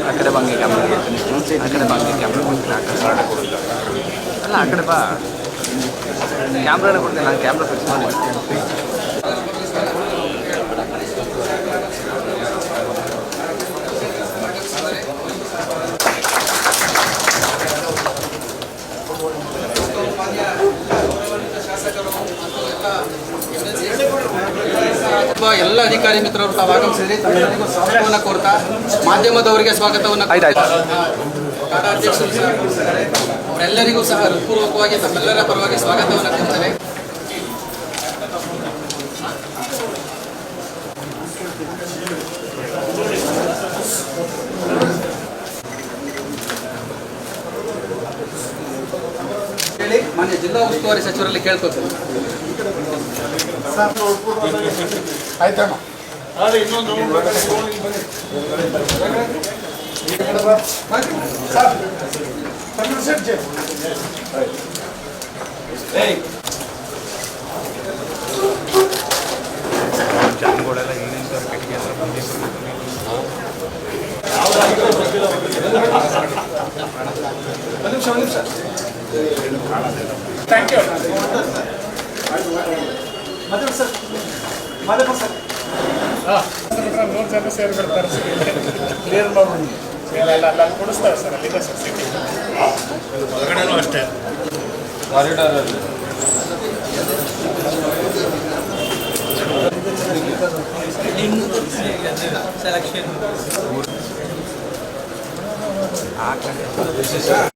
ಅಕಡೆ ಬಂಗೆ ಕ್ಯಾಮ್ರಾ ಅಕಡೆ ಬಂಗೆ ಕ್ಯಾಮ್ರಾ ಕೊಡ್ತೀನಿ ಅಲ್ಲ ಆ ಕಡೆ ಬಾ ಕ್ಯಾಮ್ರಾನೇ ಕೊಡ್ತೀನಿ ನಾನು ಕ್ಯಾಮ್ರಾ ಫಿಕ್ಸ್ ಮಾಡಿ ಎಲ್ಲ ಅಧಿಕಾರಿ ಮಿತ್ರರು ತಾವು ಆಗಮಿಸಿದ್ರಿ ತಮ್ಮೆಲ್ಲರಿಗೂ ಸ್ವಾಗತವನ್ನು ಕೋರ್ತಾ ಮಾಧ್ಯಮದವರಿಗೆ ಸ್ವಾಗತವನ್ನು ಕಾರ್ಯಾಧ್ಯಕ್ಷರು ಅವರೆಲ್ಲರಿಗೂ ಸಹ ಹೃತ್ಪೂರ್ವಕವಾಗಿ ತಮ್ಮೆಲ್ಲರ ಪರವಾಗಿ ಸ್ವಾಗತವನ್ನು ಕೋರ್ತಾರೆ. ಹೇಳಿ ಮಾನ್ಯ ಜಿಲ್ಲಾ ಉಸ್ತುವಾರಿ ಸಚಿವರಲ್ಲಿ ಕೇಳ್ಕೊಳ್ತೇನೆ. ಆಯ್ತಣ್ಣ ಜನಗಳೆಲ್ಲ ಏನೇನು ಕಟ್ಟಿಗೆ ಹತ್ರ ಬಂದಿತ್ತು ಥ್ಯಾಂಕ್ ಯು ಮೂರು ಜನ ಸೇರಿಬಿಡ್ತಾರೆ ಕ್ಲಿಯರ್ ಮಾಡಿ ಅಲ್ಲಿ ಕೊಡಿಸ್ತಾರೆ ಸರ್ ಅಲ್ಲಿದೆ ಸರ್ ಸಿಟಿ ಹೊರಗಡೆನೂ ಅಷ್ಟೇ ಕಾರಿಡಾರಲ್ಲಿ ಸೆಲೆಕ್ಷನ್